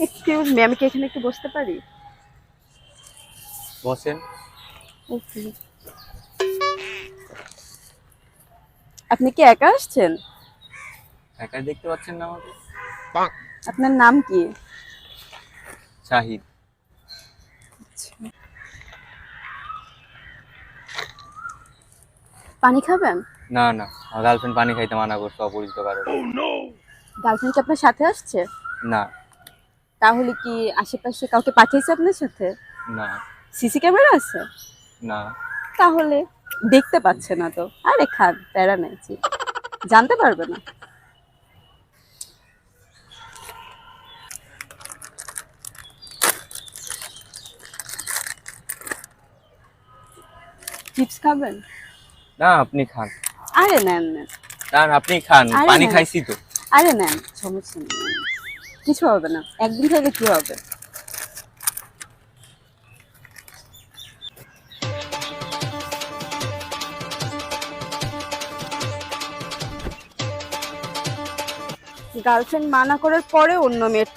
Excuse me, আমি কি এখানে একটু বসতে পারি? বসেন। ওকে। আপনি কি একা আসছেন? একা দেখতে পাচ্ছেন না আমাকে? আপনার নাম কি? শাহিদ। পানি খাবেন? না না, আমার গার্লফ্রেন্ড পানি খাইতে মানা করছে অপরিচিত কারণে। গার্লফ্রেন্ড কি আপনার সাথে আসছে? না তাহলে কি আশেপাশে কাউকে পাঠিয়েছে আপনার সাথে? না সিসি ক্যামেরা আছে? না। তাহলে দেখতে পাচ্ছে না তো। আরে খান, প্যারা নেই, জানতে পারবে না। চিপস খাবেন? না আপনি খান। আরে নেন নেন। না না, আপনি খান, আরে পানি না। খাইছি তো। আরে নেন, সমস্যা নেই, নেন। কিছু হবে না, একদিন খাইলে কি হবে? গার্লফ্রেন্ড মানা করার পরে অন্য মেয়ের